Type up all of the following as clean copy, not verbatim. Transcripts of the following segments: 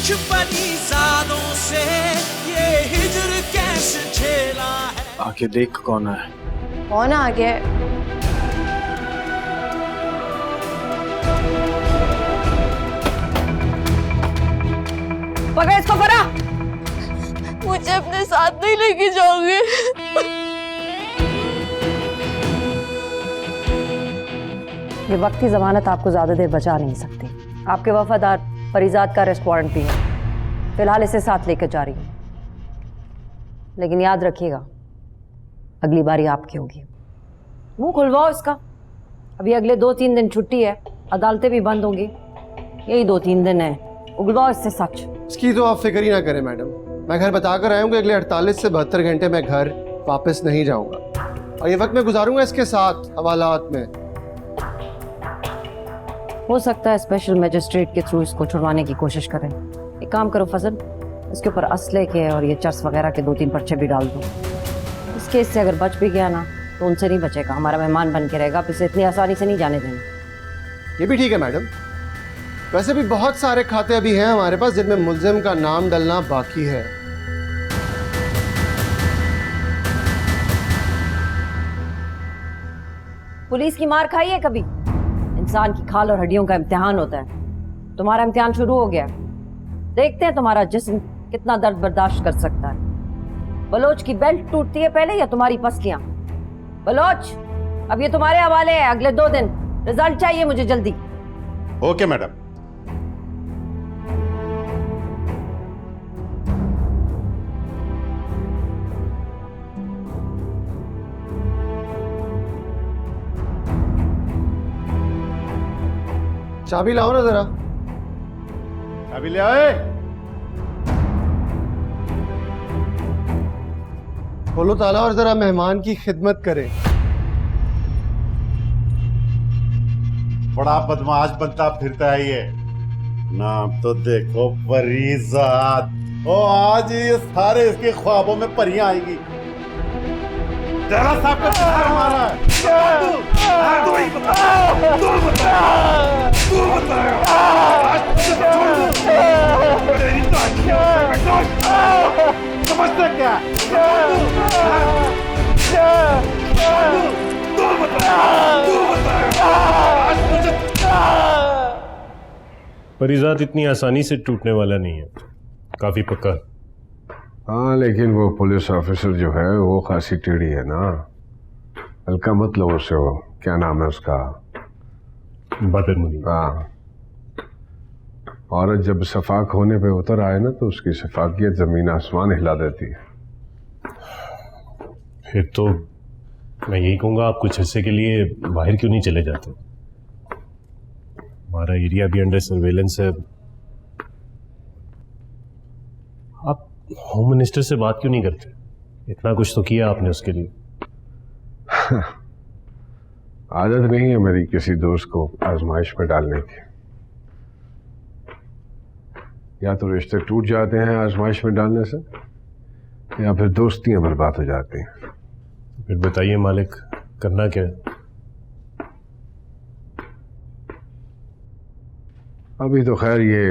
कुछ परिजादों से ये हिजर कैसे झेला है। आके देख कौन है। कौन आ गया? पकड़ इसको, फरा। मुझे अपने साथ नहीं लेके जाओगे? ये वक्ती जमानत आपको ज्यादा देर बचा नहीं सकती। आपके वफादार परिजात का अरेस्ट वारंट भी है, फिलहाल इसे साथ लेकर जा रही हूँ। लेकिन याद रखिएगा, अगली बारी आपकी होगी। मुंह खुलवाओ इसका। अभी अगले 2-3 दिन छुट्टी है, अदालतें भी बंद होंगी। यही 2-3 दिन है, उगलवाओ इससे सच। इसकी तो आप फिक्र ही ना करें मैडम, मैं घर बताकर आया हूँ कि अगले 48 से 72 घंटे मैं घर वापस नहीं जाऊंगा, और ये वक्त मैं गुजारूंगा इसके साथ हवालात में। हो सकता है स्पेशल मजिस्ट्रेट के थ्रू इसको छुड़वाने की कोशिश करें। एक काम करो फजल, इसके ऊपर असले के और ये चर्स वगैरह के 2-3 पर्चे भी डाल दो। इस केस से अगर बच भी गया ना तो उनसे नहीं बचेगा, हमारा मेहमान बन के रहेगा। इसे इतनी आसानी से नहीं जाने देंगे। ये भी ठीक है मैडम, वैसे भी बहुत सारे खाते अभी हैं हमारे पास जिनमें मुल्जिम का नाम डलना बाकी है। पुलिस की मार खाई है कभी? इंसान की खाल और हड्डियों का इम्तिहान होता है। तुम्हारा इम्तिहान शुरू हो गया, देखते हैं तुम्हारा जिस्म कितना दर्द बर्दाश्त कर सकता है। बलोच की बेल्ट टूटती है पहले या तुम्हारी पसलियां? बलोच, अब ये तुम्हारे हवाले है। अगले 2 दिन रिजल्ट चाहिए मुझे जल्दी। Okay madam. चाबी लाओ ना जरा। चाबी ले आए। खोलो ताला और जरा मेहमान की खिदमत करें। बड़ा बदमाश बनता फिरता है ये। नाम तो देखो परिजात। ओ आज ये सारे इसके ख्वाबों में परियां आएगी। जरा साहब का प्यार मारा है। तू ही बता। तू बता। तेरी समझते क्या? परिजात इतनी आसानी से टूटने वाला नहीं है, काफी पक्का। हाँ, लेकिन वो पुलिस ऑफिसर जो है वो खासी टेढ़ी है ना। हल्का मत लो उससे। वो क्या नाम है उसका? बदर मुनीर। हाँ, औरत जब शफाक होने पे उतर आए ना तो उसकी शफाकियत जमीन आसमान हिला देती है। फिर तो मैं यही कहूँगा, आप कुछ हिस्से के लिए बाहर क्यों नहीं चले जाते? हमारा एरिया भी अंडर सर्वेलेंस है। आप होम मिनिस्टर से बात क्यों नहीं करते? इतना कुछ तो किया आपने उसके लिए। आदत नहीं है मेरी किसी दोस्त को आजमाइश में डालने की। या तो रिश्ते टूट जाते हैं आजमाइश में डालने से, या फिर दोस्तियां बर्बाद हो जाती हैं। फिर बताइए मालिक, करना क्या है? अभी तो खैर ये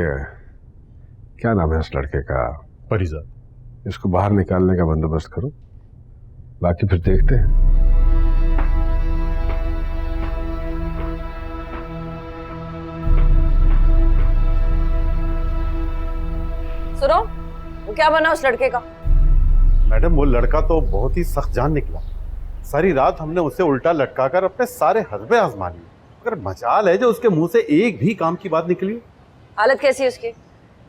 क्या नाम है इस लड़के का? परिजात। इसको बाहर निकालने का बंदोबस्त करो, बाकी फिर देखते हैं। सुनो, वो क्या बना उस लड़के का? मैडम वो लड़का तो बहुत ही सख्त जान निकला। सारी रात हमने उसे उल्टा लटकाकर अपने सारे हस्बे आजमा लिए, मगर मजाल है जो उसके मुंह से एक भी काम की बात निकली। हालत कैसी है उसकी?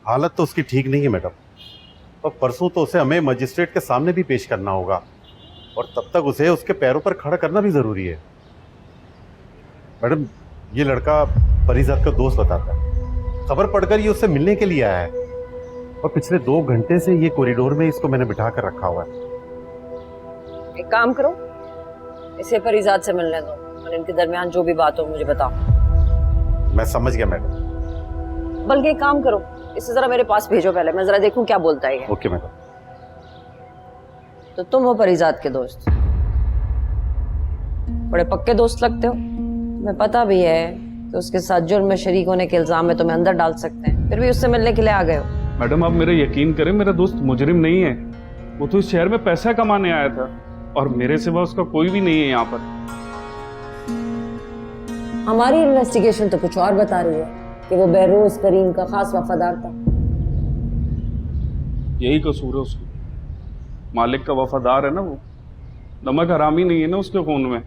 हालत तो उसकी ठीक नहीं है मैडम, और परसों तो उसे हमें मजिस्ट्रेट के सामने भी पेश करना होगा, और तब तक उसे उसके पैरों पर खड़ा करना भी जरूरी है। मैडम ये लड़का परिजात का दोस्त बताता है, खबर पढ़कर ये उससे मिलने के लिए आया है, और पिछले 2 घंटे से ये कॉरिडोर में इसको मैंने बिठा कर रखा हुआ है। एक काम करो, इसे परिजात से मिलने दो और इनके दरमियान जो भी बात हो मुझे बताओ। मैं समझ गया मैडम। बल्कि एक काम करो, इसे जरा मेरे पास भेजो, पहले मैं जरा देखूं क्या बोलता है ये। Okay madam. तो तुम हो परिजात के दोस्त? बड़े पक्के दोस्त लगते हो। तुम्हें पता भी है कि उसके साथ जुर्म में शरीक होने के इल्जाम में तुम्हें अंदर डाल सकते हैं, फिर भी उससे मिलने के लिए आ गए हो। मैडम आप मेरा यकीन करें, मेरा दोस्त मुजरिम नहीं है। वो तो इस शहर में पैसा कमाने आया था और मेरे सिवा उसका कोई भी नहीं है यहाँ पर। हमारी इन्वेस्टिगेशन तो कुछ और बता रही है कि वो बहरोज करीम का खास वफादार था। यही कसूर है उसको, मालिक का वफादार है ना वो, नमक हरामी नहीं है ना उसके खून में।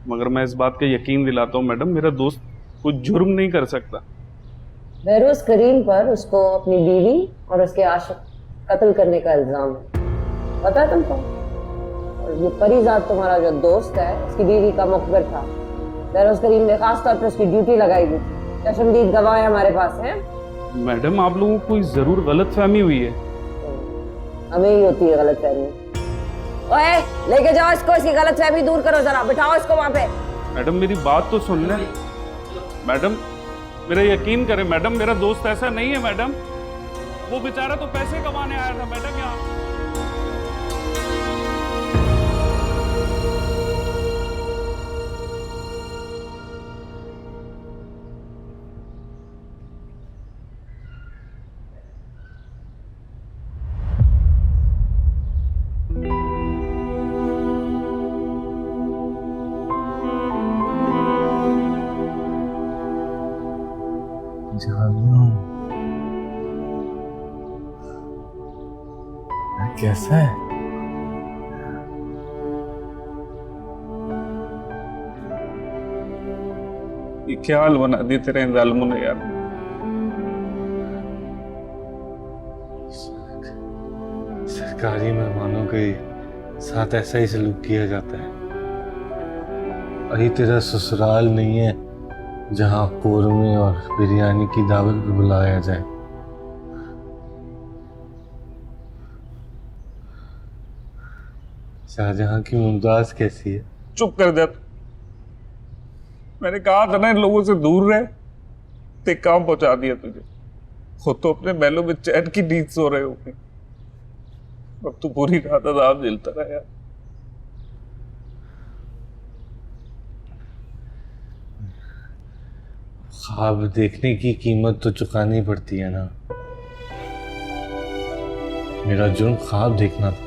मगर मैं इस बात का यकीन दिलाता हूँ मैडम, मेरा दोस्त कुछ जुर्म नहीं कर सकता। बहरोज करीम पर उसको अपनी बीवी और उसके आशिक कत्ल करने का इल्जाम है, पता है तुमको? और ये परिजात तुम्हारा जो दोस्त है, उसकी बीवी का मुखबिर था। बहरोज करीम ने खास तौर पर उसकी ड्यूटी लगाई थी। चश्मदीद गवाह हमारे पास हैं। मैडम आप लोगों को कोई जरूर गलत फहमी हुई है। हमें ही होती है गलत फहमी। ओए, लेके जाओ इसको, इसकी गलत फहमी दूर करो, जरा बिठाओ इसको वहां पे। मैडम मेरी बात तो सुन लें। मैडम मेरा यकीन करें मैडम, मेरा दोस्त ऐसा नहीं है मैडम। वो बेचारा तो पैसे कमाने आया था मैडम यहाँ। कैसा है? ये क्या हाल बना दिए तेरे इन जालिमों ने यार। सरकारी मेहमानों के साथ ऐसा ही सलूक किया जाता है। अभी तेरा ससुराल नहीं है जहां कोरमे और बिरयानी की दावत पे बुलाया जाए। शाहजहां की मुमताज कैसी है? चुप कर जा। मैंने कहा था ना इन लोगों से दूर रहे, ते काम पहुंचा दिया तुझे। खुद तो अपने महलों में चैन की नींद सो रहे होंगे, अब तू पूरी रात अज़ाब झेलता रहा यार। ख्वाब देखने की कीमत तो चुकानी पड़ती है ना। मेरा जुर्म ख्वाब देखना था,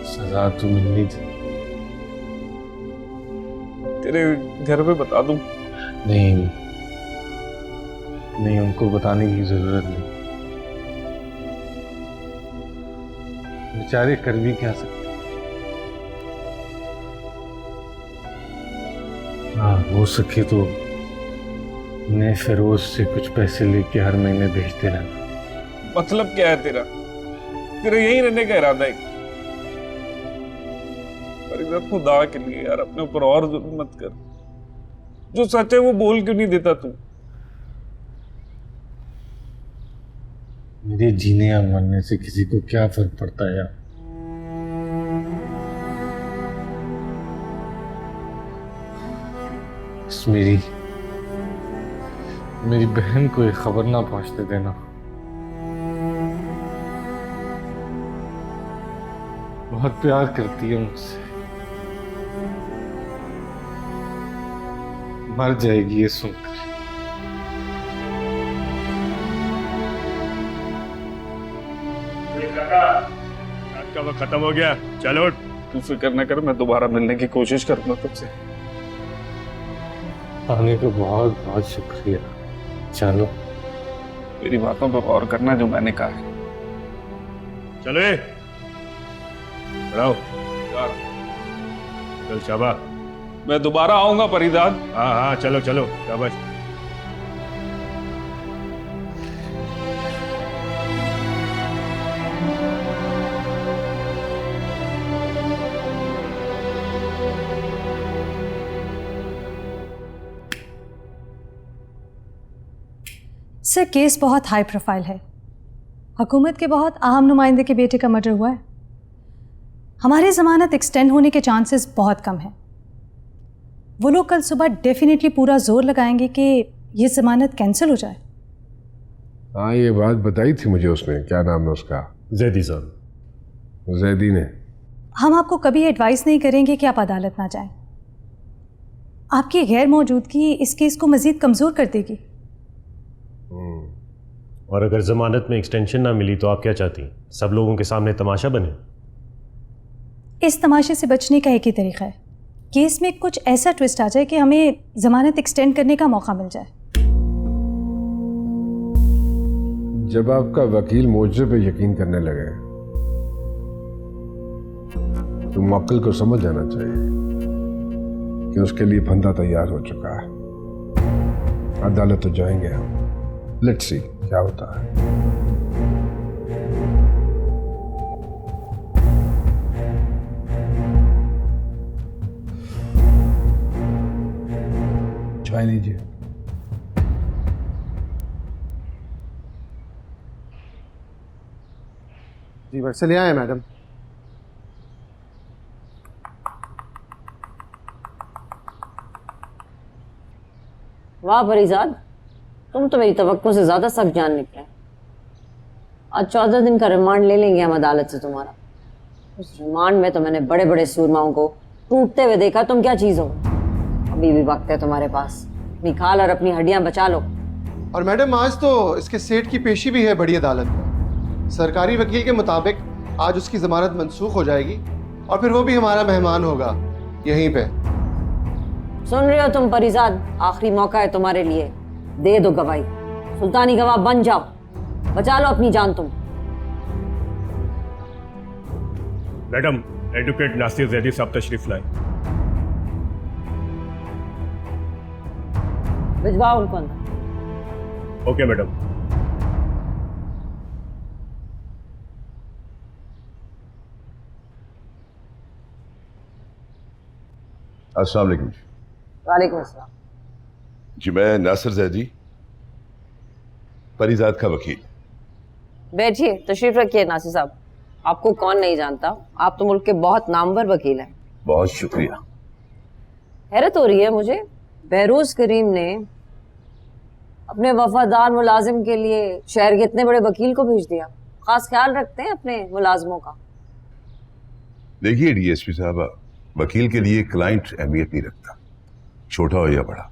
सजा तो मिलनी थी। तेरे घर पे बता दूं? नहीं नहीं, उनको बताने की जरूरत नहीं। बेचारे कर भी क्या सकते। हाँ, हो सके तो उन्हें फिरोज से कुछ पैसे लेके हर महीने भेजते रहना। मतलब क्या है तेरा? तेरा यही रहने का इरादा है? खुदा के लिए यार अपने ऊपर और जुल्म मत कर। जो सच है वो बोल क्यों नहीं देता तू? मेरे जीने या मरने से किसी को क्या फर्क पड़ता है यार? बस मेरी बहन को ये खबर ना पहुंचने देना। बहुत प्यार करती है मुझसे, मर जाएगी ये सुनकर। का वक्त खत्म हो गया, चलो। तू फिक्र न कर, मैं दोबारा मिलने की कोशिश करूंगा तुझसे। आने का बहुत बहुत शुक्रिया। चलो, मेरी बातों पर गौर करना जो मैंने कहा है। चलो बढ़ाओ। चल शाबाश। मैं दोबारा आऊंगा परिदाद। हाँ हाँ, चलो चलो, शाबाश। सर, केस बहुत हाई प्रोफाइल है। हुकूमत के बहुत अहम नुमाइंदे के बेटे का मर्डर हुआ है। हमारी ज़मानत एक्सटेंड होने के चांसेस बहुत कम हैं। वो लोग कल सुबह डेफिनेटली पूरा जोर लगाएंगे कि ये ज़मानत कैंसिल हो जाए। हाँ, ये बात बताई थी मुझे उसने। क्या नाम है उसका? जैदी साहब। जैदी ने। हम आपको कभी एडवाइस नहीं करेंगे कि आप अदालत ना जाएं। आपकी गैर मौजूदगी इस केस को मज़ीद कमज़ोर कर देगी। और अगर जमानत में एक्सटेंशन ना मिली तो आप क्या चाहती हैं? सब लोगों के सामने तमाशा बने? इस तमाशे से बचने का एक ही तरीका है, केस में कुछ ऐसा ट्विस्ट आ जाए कि हमें जमानत एक्सटेंड करने का मौका मिल जाए। जब आपका वकील मुझे पे यकीन करने लगे तो मुवक्किल को समझ जाना चाहिए कि उसके लिए फंदा तैयार हो चुका है। अदालत तो जाएंगे हम, लेट्स सी क्या होता है। चाय लीजिए। जी वैसे ले आए मैडम। वाह परिजाद, तुम तो मेरी तवक्को से ज्यादा सख्त जान निकले। आज 14 दिन का रिमांड ले लेंगे हम अदालत से तुम्हारा। उस रिमांड में तो मैंने बड़े बड़े सूरमाओं को टूटते हुए देखा। तुम क्या चीज हो? अभी भी वक्त है तुम्हारे पास, अपनी खाल और अपनी हड्डियां बचा लो। और मैडम आज तो इसके सेठ की पेशी भी है बड़ी अदालत में। सरकारी वकील के मुताबिक आज उसकी जमानत मनसूख हो जाएगी और फिर वो भी हमारा मेहमान होगा यहीं पे। सुन रहे हो तुम परिजाद? आखिरी मौका है तुम्हारे लिए, दे दो गवाही, सुल्तानी गवाह बन जाओ, बचा लो अपनी जान तुम। मैडम, एडवोकेट नासिर जैदी साहब तशरीफ लाए। भिजवाओ उनको अंदर। Okay madam. अस्सलाम वालेकुम। वालेकुम अस्सलाम। जी मैं नासिर जैदी, परिजाद का वकील। बैठिए, तशरीफ रखिए नासिर साहब। आपको कौन नहीं जानता, आप तो मुल्क के बहुत नामवर वकील हैं। बहुत शुक्रिया। हैरत हो रही है मुझे, बहरोज करीम ने अपने वफादार मुलाजिम के लिए शहर के इतने बड़े वकील को भेज दिया। खास ख्याल रखते हैं अपने मुलाजिमों का। देखिए डीएसपी साहब, वकील के लिए क्लाइंट अहमियत नहीं रखता, छोटा हो या बड़ा।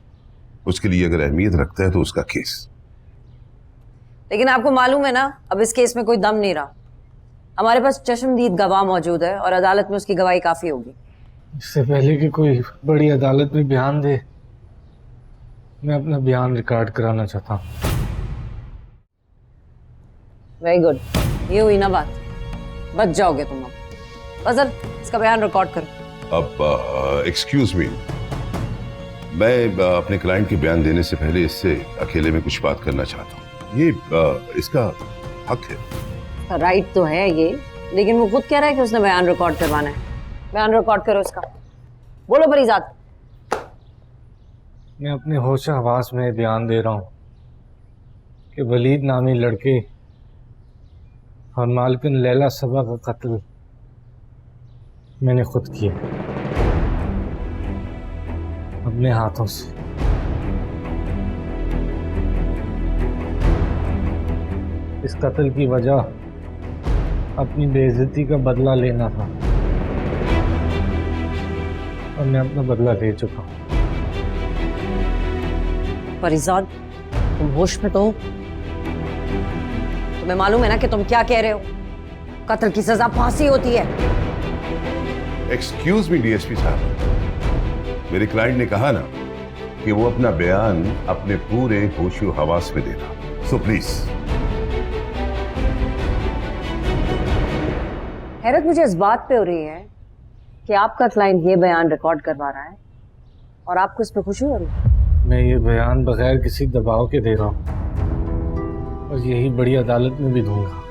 उसके लिए अगर अहमियत रखता है तो उसका केस। लेकिन आपको मालूम है ना, अब इस केस में कोई दम नहीं रहा। हमारे पास चश्मदीद गवाह मौजूद है और अदालत में उसकी गवाही काफी होगी। इससे पहले कि कोई बड़ी अदालत में बयान दे, मैं अपना बयान रिकॉर्ड कराना चाहता हूँ। वेरी गुड, ये हुई ना बात, बच जाओगे तुम अब। फजल, इसका बयान रिकॉर्ड करो। अब एक्सक्यूज मी, मैं अपने क्लाइंट के बयान देने से पहले इससे अकेले में कुछ बात करना चाहता हूँ। ये इसका हक है। राइट तो है ये, लेकिन वो खुद कह रहा है कि उसने बयान रिकॉर्ड करवाना है। बयान रिकॉर्ड करो इसका। बोलो परिजाद। मैं अपने होश हवास में बयान दे रहा हूँ कि वलीद नामी लड़के और मालकिन लैला सबा का कत्ल मैंने खुद किया अपने हाथों से। इस कत्ल की वजह अपनी बेइज्जती का बदला लेना था और मैं अपना बदला ले चुका हूँ। परिजाद, तुम होश में तो हो? तुम्हें मालूम है ना कि तुम क्या कह रहे हो? कत्ल की सजा फांसी होती है। एक्सक्यूज मी डीएसपी साहब, मेरे क्लाइंट ने कहा ना कि वो अपना बयान अपने पूरे होशो हवास में देगा, सो प्लीज। हैरत मुझे इस बात पे हो रही है कि आपका क्लाइंट ये बयान रिकॉर्ड करवा रहा है और आपको इस पे खुशी हो रही है। मैं ये बयान बगैर किसी दबाव के दे रहा हूँ और यही बड़ी अदालत में भी दूंगा।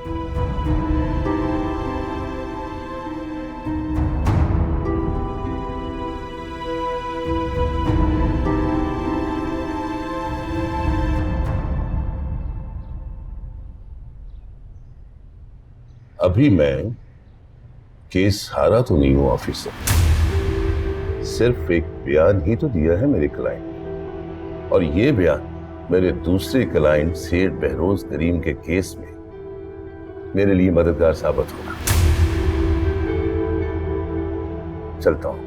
अभी मैं केस हारा तो नहीं हूं ऑफिसर, सिर्फ एक बयान ही तो दिया है मेरे क्लाइंट ने, और ये बयान मेरे दूसरे क्लाइंट सेठ बहरोज करीम के केस में मेरे लिए मददगार साबित होगा। चलता हूं।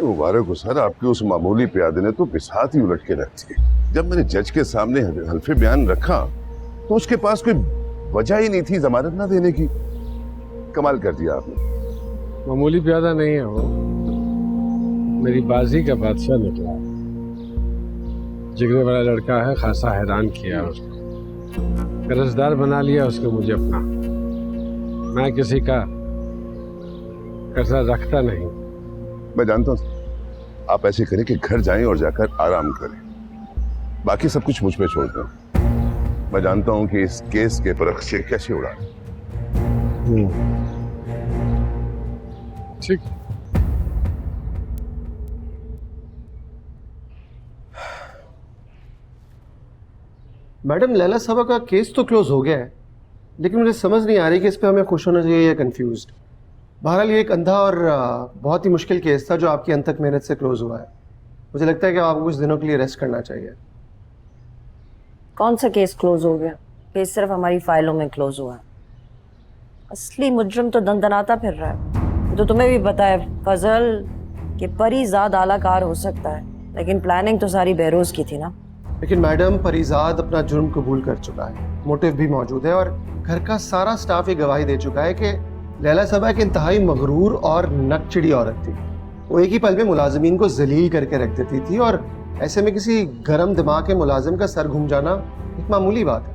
मुबारक हो सर, आपके उस मामूली प्यादे ने तो बिसात ही उलट के रख दी। जब मैंने जज के सामने हल्फे बयान रखा तो उसके पास कोई वजह ही नहीं थी जमानत ना देने की। कमाल कर दिया आपने। मामूली प्यादा नहीं है वो, मेरी बाजी का बादशाह निकला। जिगरे वाला लड़का है, खासा हैरान किया उसको, कर्जदार बना लिया उसको मुझे अपना। मैं किसी का कर्जा रखता नहीं। मैं जानता हूँ, आप ऐसे करें कि घर जाएं और जाकर आराम करें, बाकी सब कुछ मुझ पे छोड़ दें। मैं जानता हूँ कि इस केस के परखचे कैसे उड़ाएं। ठीक। मैडम, लैला साहबा का केस तो क्लोज हो गया है, लेकिन मुझे समझ नहीं आ रही कि इस पे हमें खुश होना चाहिए या कंफ्यूज्ड। बहरहाल ये एक अंधा और बहुत ही मुश्किल केस था जो आपकी अनथक मेहनत से क्लोज हुआ है। मुझे लगता है कि आपको कुछ दिनों के लिए रेस्ट करना चाहिए। कौन सा केस क्लोज हो गया? केस सिर्फ हमारी फाइलों में क्लोज हुआ है। असली मुजरिम तो दंदनाता फिर रहा है। तो तुम्हें भी पता है फजल कि परीजाद आलाकार हो सकता है, लेकिन प्लानिंग तो सारी बहरोज की थी ना। लेकिन मैडम, परीजाद अपना जुर्म कबूल कर चुका है, मोटिव भी मौजूद है और घर का सारा स्टाफ ये गवाही दे चुका है कि लैला साहबा एक इंतहाई मगरूर और नकचिड़ी औरत थी। वो एक ही पल में मुलाजिमीन को जलील करके रख देती थी और ऐसे में किसी गरम दिमाग के मुलाजिम का सर घूम जाना एक मामूली बात है।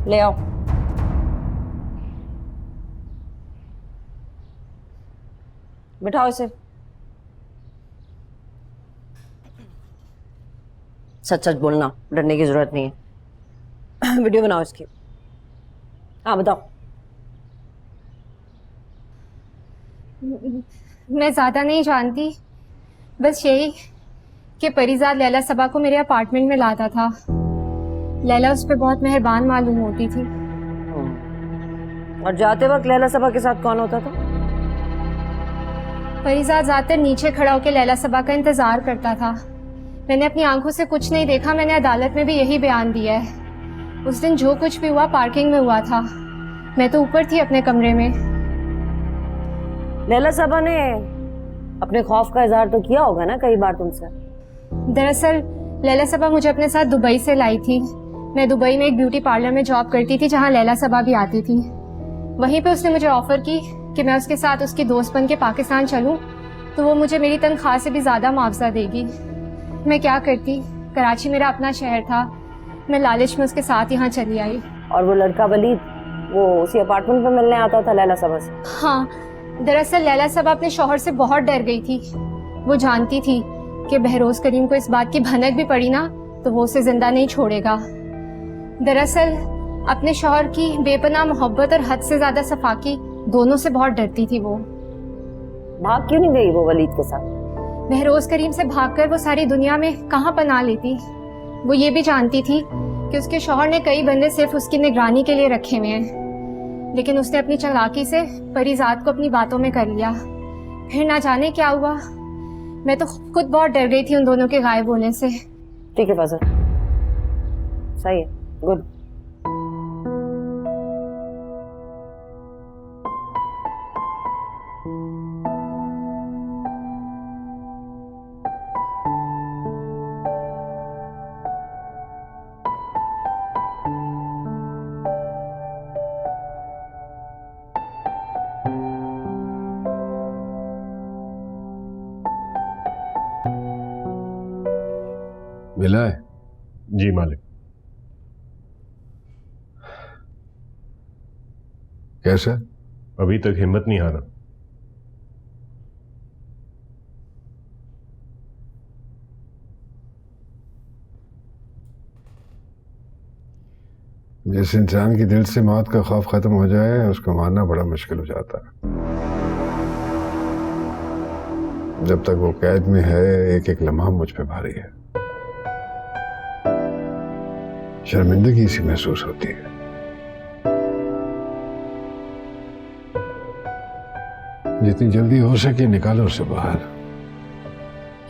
ले आओ। बिठाओ इसे। सच सच बोलना, डरने की जरूरत नहीं है। वीडियो बनाओ इसकी। हाँ बताओ। मैं ज़्यादा नहीं जानती, बस यही कि परीजाद लैला सबा को मेरे अपार्टमेंट में लाता था। लैला उस पर बहुत मेहरबान मालूम होती थी। और जाते वक्त लैला सबा के साथ कौन होता था? परीजाद ज़्यादातर नीचे खड़ा होकर लैला सबा का इंतजार करता था। मैंने अपनी आंखों से कुछ नहीं देखा, मैंने अदालत में भी यही बयान दिया है। उस दिन जो कुछ भी हुआ पार्किंग में हुआ था, मैं तो ऊपर थी अपने कमरे में। लैला साहबा ने अपने खौफ का इजहार तो किया होगा ना कई बार तुमसे। दरअसल लैला सबा मुझे अपने साथ दुबई से लाई थी। मैं दुबई में एक ब्यूटी पार्लर में जॉब करती थी जहां लैला सबा भी आती थी। वहीं पे उसने मुझे ऑफर की कि मैं उसके साथ उसकी दोस्त बन के पाकिस्तान चलूं तो वो मुझे मेरी तनख्वाह से भी ज्यादा मुआवजा देगी। मैं क्या करती, कराची मेरा अपना शहर था, मैं लालच में उसके साथ यहाँ चली आई। और वो लड़का वलीद, वो उसी अपार्टमेंट में मिलने आता था लैला सबा से? हाँ, दरअसल लैला सबा अपने शौहर से बहुत डर गई थी। वो जानती थी कि बहरोज करीम को इस बात की भनक भी पड़ी ना तो वो उसे जिंदा नहीं छोड़ेगा। दरअसल अपने शौहर की बेपनाह मोहब्बत और हद से ज्यादा सफाकी दोनों से बहुत डरती थी। वो भाग क्यों नहीं गई वो वलीद के साथ? बहरोज करीम से भागकर वो सारी दुनिया में कहाँ पनाह लेती। वो ये भी जानती थी कि उसके शौहर ने कई बंदे सिर्फ उसकी निगरानी के लिए रखे हुए हैं, लेकिन उसने अपनी चालाकी से परीजाद को अपनी बातों में कर लिया। फिर ना जाने क्या हुआ। मैं तो खुद बहुत डर गई थी उन दोनों के गायब होने से। ठीक है फजल, सही है, गुड। मिला है? जी मालिक। कैसा? अभी तक हिम्मत नहीं हारा। जिस इंसान की दिल से मौत का खौफ खत्म हो जाए उसको मारना बड़ा मुश्किल हो जाता है। जब तक वो कैद में है एक एक लम्हा मुझ पे भारी है। शर्मिंदगी सी महसूस होती है। जितनी जल्दी हो सके निकालो उसे बाहर।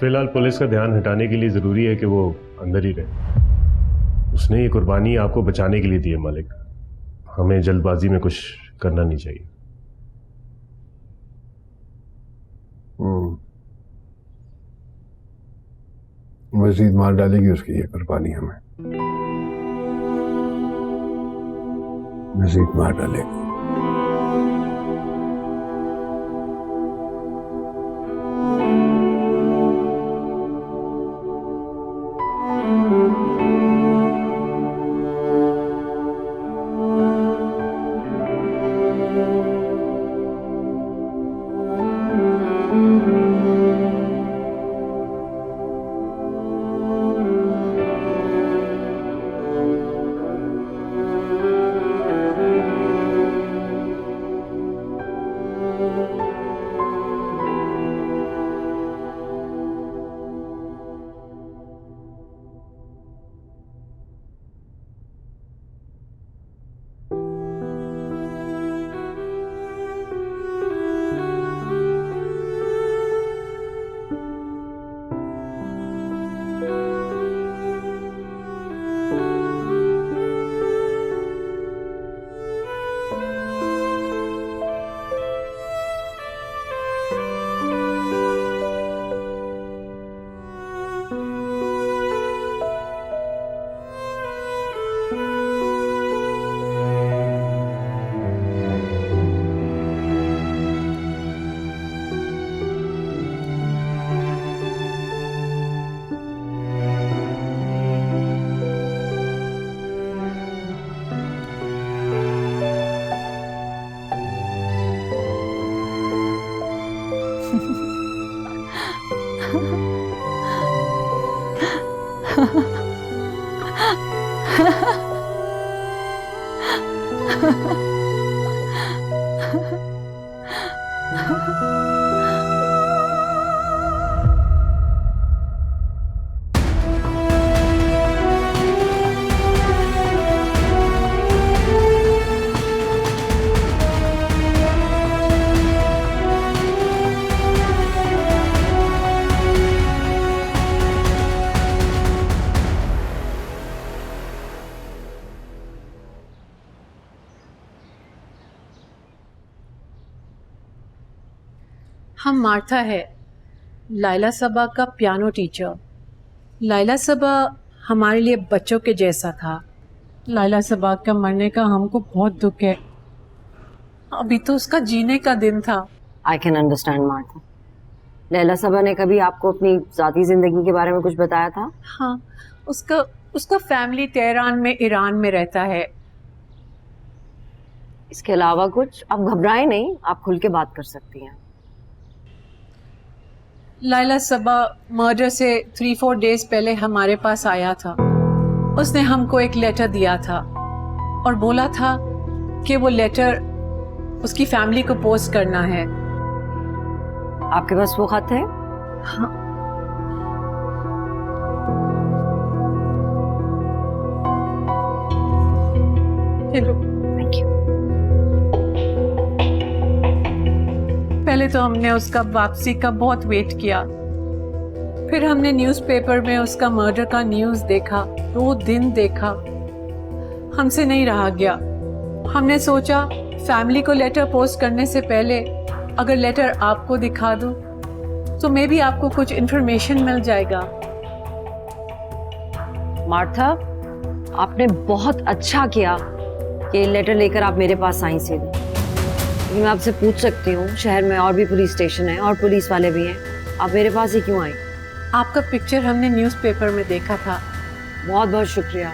फिलहाल पुलिस का ध्यान हटाने के लिए जरूरी है कि वो अंदर ही रहे। उसने ये कुर्बानी आपको बचाने के लिए दी है मालिक। हमें जल्दबाजी में कुछ करना नहीं चाहिए। मजीद मार डालेगी उसकी ये कुर्बानी हमें, मजीद मार डालेगी। हम मार्था है, लाइला सबा का पियानो टीचर। लाइला सबा हमारे लिए बच्चों के जैसा था। लाइला सबा का मरने का हमको बहुत दुख है। अभी तो उसका जीने का दिन था। I can understand Martha. Laila Saba ने कभी आपको अपनी ज़ाती ज़िंदगी के बारे में कुछ बताया था? हाँ, उसका फैमिली तेहरान में, ईरान में रहता है। इसके अलावा कुछ? आप घबराएं नहीं, आप खुल के बात कर सकती हैं। लाइला सबा मर्डर से 3-4 डेज पहले हमारे पास आया था। उसने हमको एक लेटर दिया था और बोला था कि वो लेटर उसकी फैमिली को पोस्ट करना है। आपके पास वो खत है? हाँ। Thank you. पहले तो हमने उसका वापसी का बहुत वेट किया, फिर हमने न्यूज़पेपर में उसका मर्डर का न्यूज़ देखा, 2 दिन देखा, हमसे नहीं रहा गया। हमने सोचा फैमिली को लेटर पोस्ट करने से पहले अगर लेटर आपको दिखा दूं तो मे भी आपको कुछ इन्फॉर्मेशन मिल जाएगा। मार्था, आपने बहुत अच्छा किया कि लेटर लेकर आप मेरे पास आई सीधे। मैं आपसे पूछ सकती हूँ, शहर में और भी पुलिस स्टेशन है और पुलिस वाले भी हैं, आप मेरे पास ही क्यों आई? आपका पिक्चर हमने न्यूज़पेपर में देखा था। बहुत बहुत शुक्रिया,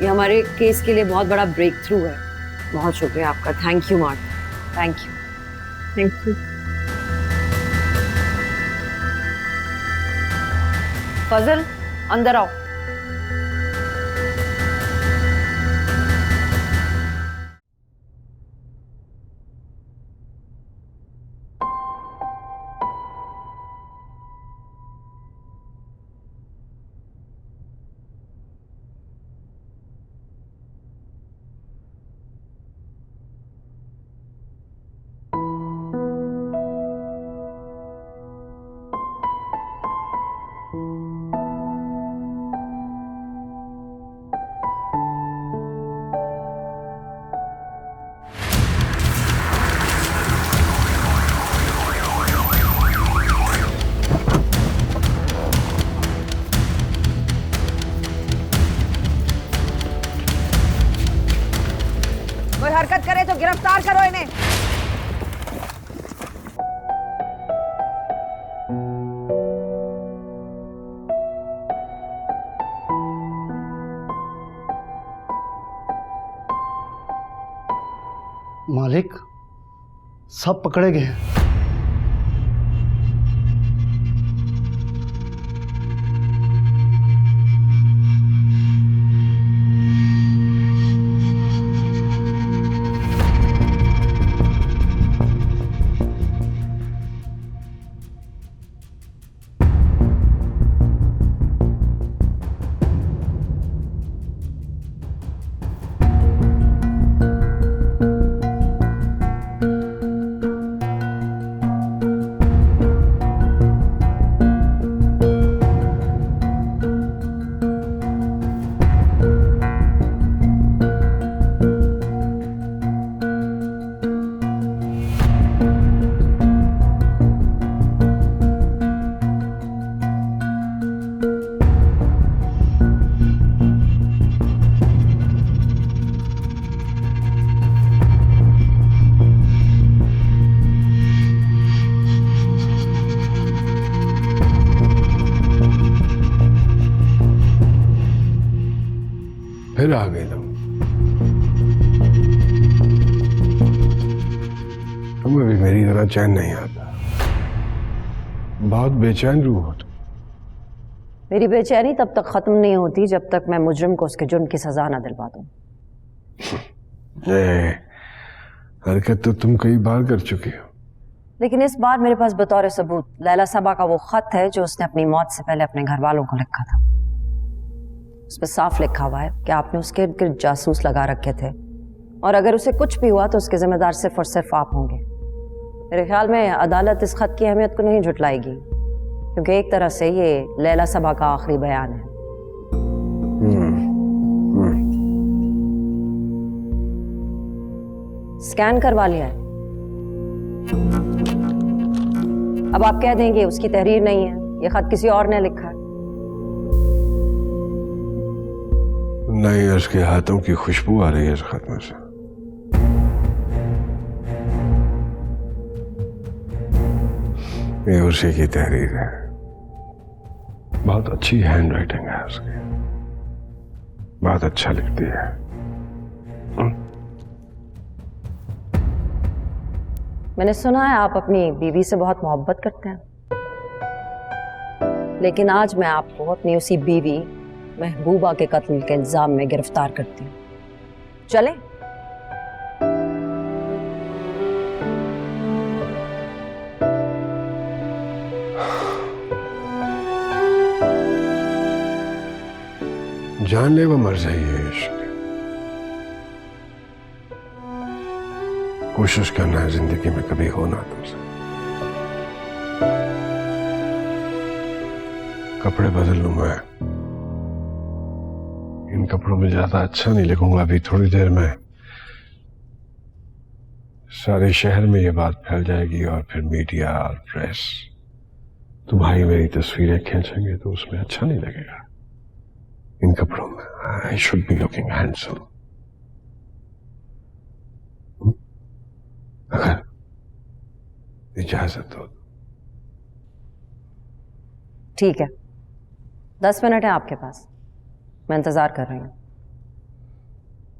ये हमारे केस के लिए बहुत बड़ा ब्रेक थ्रू है। बहुत शुक्रिया आपका। Thank you Martha, thank you. Thank you. Fazal, अंदर आओ। मालिक, सब पकड़े गए हैं। फिर आ गए तुम। तुम्हें भी मेरी तरह चैन नहीं आता, बहुत बेचैन रूह हो तुम। मेरी बेचैनी तब तक खत्म नहीं होती जब तक मैं मुजरिम को उसके जुर्म की सजा ना दिलवा दूं। ये हरकत तो तुम कई बार कर चुके हो। लेकिन इस बार मेरे पास बतौर सबूत लैला सबा का वो खत है जो उसने अपनी मौत से पहले अपने घर वालों को लिखा था। उस पर साफ लिखा हुआ है कि आपने उसके इर्द गिर्द जासूस लगा रखे थे, और अगर उसे कुछ भी हुआ तो उसके जिम्मेदार सिर्फ और सिर्फ आप होंगे। मेरे ख्याल में अदालत इस खत की अहमियत को नहीं झुटलाएगी, क्योंकि एक तरह से ये लैला सबा का आखिरी बयान है। स्कैन करवा लिया है। अब आप कह देंगे उसकी तहरीर नहीं है, ये खत किसी और ने लिखा है। नहीं, उसके हाथों की खुशबू आ रही है इस खत में से। ये उसी की तहरीर है। बहुत अच्छी हैंड राइटिंग है उसकी, बहुत अच्छा लिखती है। मैंने सुना है आप अपनी बीवी से बहुत मोहब्बत करते हैं, लेकिन आज मैं आपको अपनी उसी बीवी महबूबा के कत्ल के इल्जाम में गिरफ्तार करती हूँ। चले? जानलेवा मर्ज है ये इश्क। कोशिश करना है जिंदगी में कभी हो ना तुमसे। कपड़े बदल लूं मैं, इन कपड़ों में ज्यादा अच्छा नहीं लगूंगा। अभी थोड़ी देर में सारे शहर में ये बात फैल जाएगी और फिर मीडिया और प्रेस तुम्हारी मेरी तस्वीरें खींचेंगे, तो उसमें अच्छा नहीं लगेगा। इन कपड़ों में I should be looking handsome. अगर इजाजत हो। ठीक है, 10 मिनट है आपके पास, मैं इंतजार कर रही हूँ।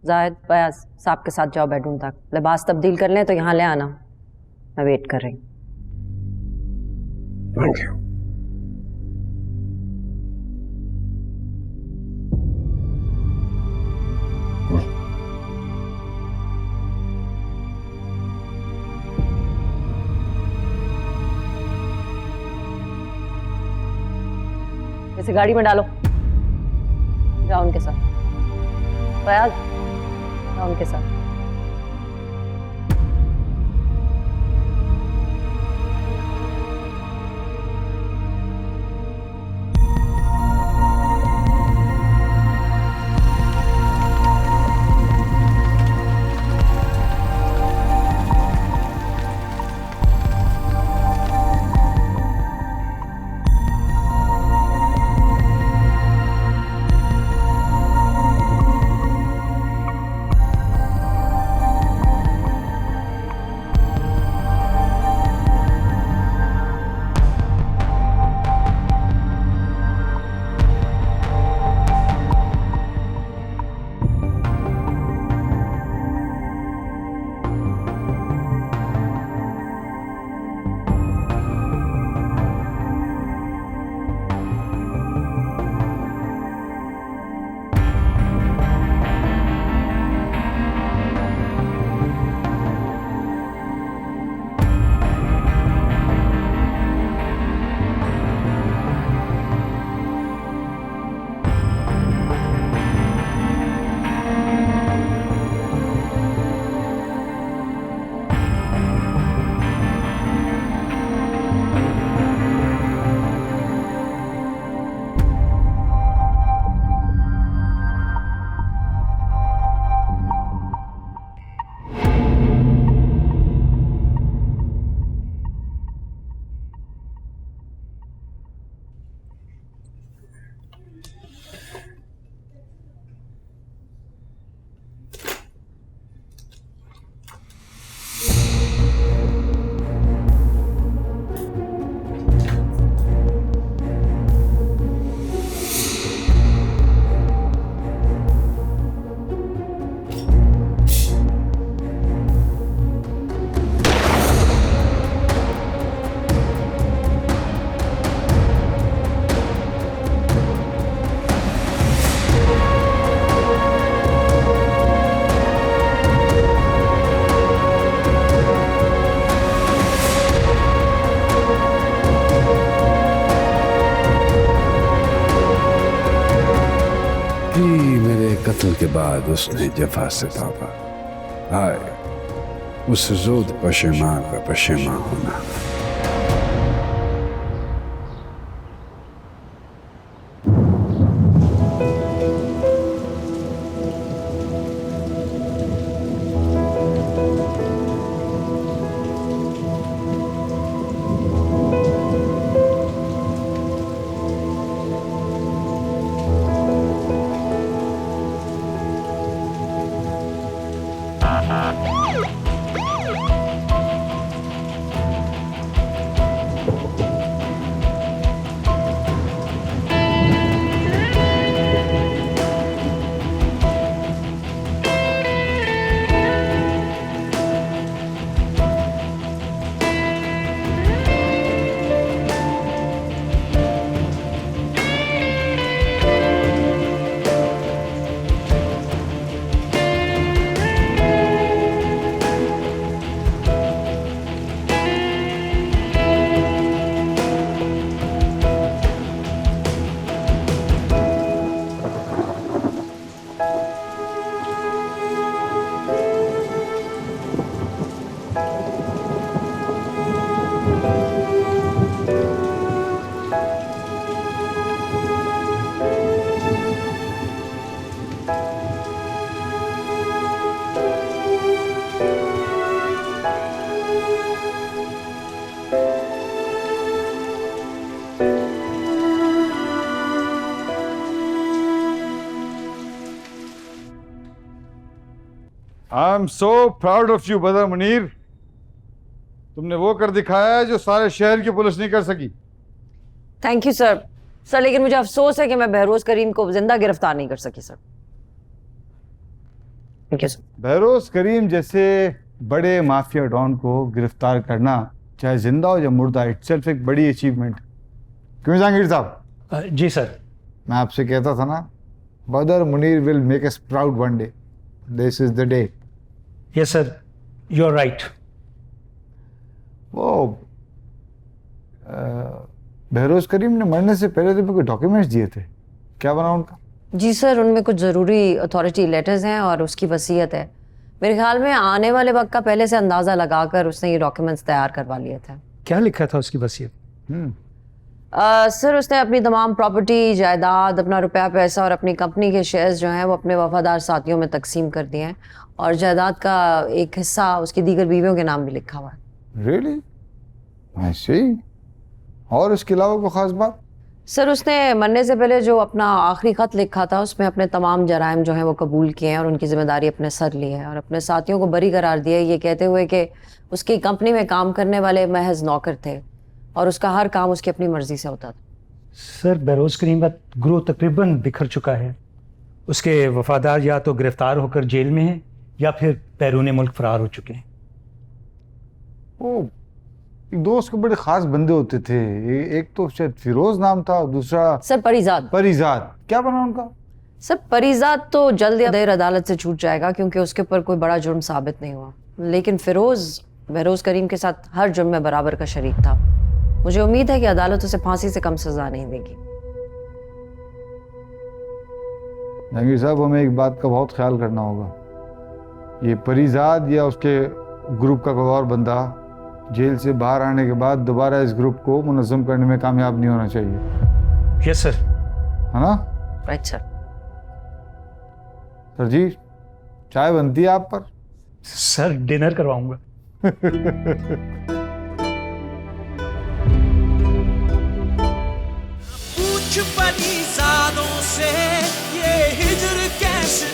जाहिद, बयाज साहब के साथ जाओ बेडरूम तक, लिबास तब्दील कर लें तो यहाँ ले आना, मैं वेट कर रही हूँ। Thank you. इसे गाड़ी में डालो, जाओ उनके साथ। फयाज, जाओ उनके साथ। के बाद उसने जफा से पापा हाय उस ज़ुद पशेमा का पशेमा होना। I am so proud of you बदर मुनीर। तुमने वो कर दिखाया है जो सारे शहर की पुलिस नहीं कर सकी। Thank you sir. सर लेकिन मुझे अफसोस है कि मैं बहरोज करीम को जिंदा गिरफ्तार नहीं कर सकी sir. Thank you sir. Behroz Karim जैसे बड़े माफिया डॉन को गिरफ्तार करना, चाहे जिंदा हो या मुर्दा, इटसेल्फ एक बड़ी अचीवमेंट। क्यों जहांगीर साहब? जी सर। मैं आपसे कहता था ना, Badar Munir will make us proud one day. This is the day. Yes sir, you are right. वो बहरोज करीम ने मरने से पहले तुम्हें कोई डॉक्यूमेंट्स दिए थे, क्या बना उनका? जी सर, उनमें कुछ ज़रूरी अथॉरिटी लेटर्स हैं और उसकी वसीयत है। मेरे ख्याल में आने वाले वक्त का पहले से अंदाज़ा लगाकर उसने ये डॉक्यूमेंट्स तैयार करवा लिए थे। क्या लिखा था उसकी वसीयत? सर उसने अपनी तमाम प्रॉपर्टी, जायदाद, अपना रुपया पैसा और अपनी कंपनी के शेयर्स जो हैं वो अपने वफादार साथियों में तकसीम कर दिए हैं और जायदाद का एक हिस्सा उसकी दीगर बीवियों के नाम भी लिखा हुआ है। रियली? आई सी। और इसके अलावा कोई खास बात? सर उसने मरने से पहले जो अपना आखिरी ख़त लिखा था उसमें अपने तमाम जराइम जो हैं वो कबूल किए हैं और उनकी जिम्मेदारी अपने सर ली है और अपने साथियों को बरी करार दिया है, ये कहते हुए कि उसकी कंपनी में काम करने वाले महज नौकर थे और उसका हर काम उसकी अपनी मर्जी से होता था। सर बहरोज करीम का ग्रोह तकरीबन बिखर चुका है। उसके वफादार या तो गिरफ्तार होकर जेल में हैं या फिर बैरून मुल्क फरार हो चुके हैं। ओ, दोस्त के बड़े खास बंदे होते थे, एक तो शायद फिरोज नाम था, दूसरा सर परिजाद। परिजाद, क्या बना उनका? सर परिजाद तो जल्द या देर अदालत से छूट जाएगा क्योंकि उसके ऊपर कोई बड़ा जुर्म साबित नहीं हुआ, लेकिन फिरोज बहरोज करीम के साथ हर जुर्म में बराबर का शरीक था। मुझे उम्मीद है कि अदालत उसे फांसी से कम सजा नहीं देगी। जहांगीर साहब, हमें एक बात का बहुत ख्याल करना होगा, ये परिजाद या उसके ग्रुप का कोई और बंदा जेल से बाहर आने के बाद दोबारा इस ग्रुप को मुनज़्ज़म करने में कामयाब नहीं होना चाहिए। Yes sir. है ना? Right sir. सर जी, चाय बनती है आप पर? सर डिनर करवाऊंगा। पूछ परिजादों से ये हिजर कैसे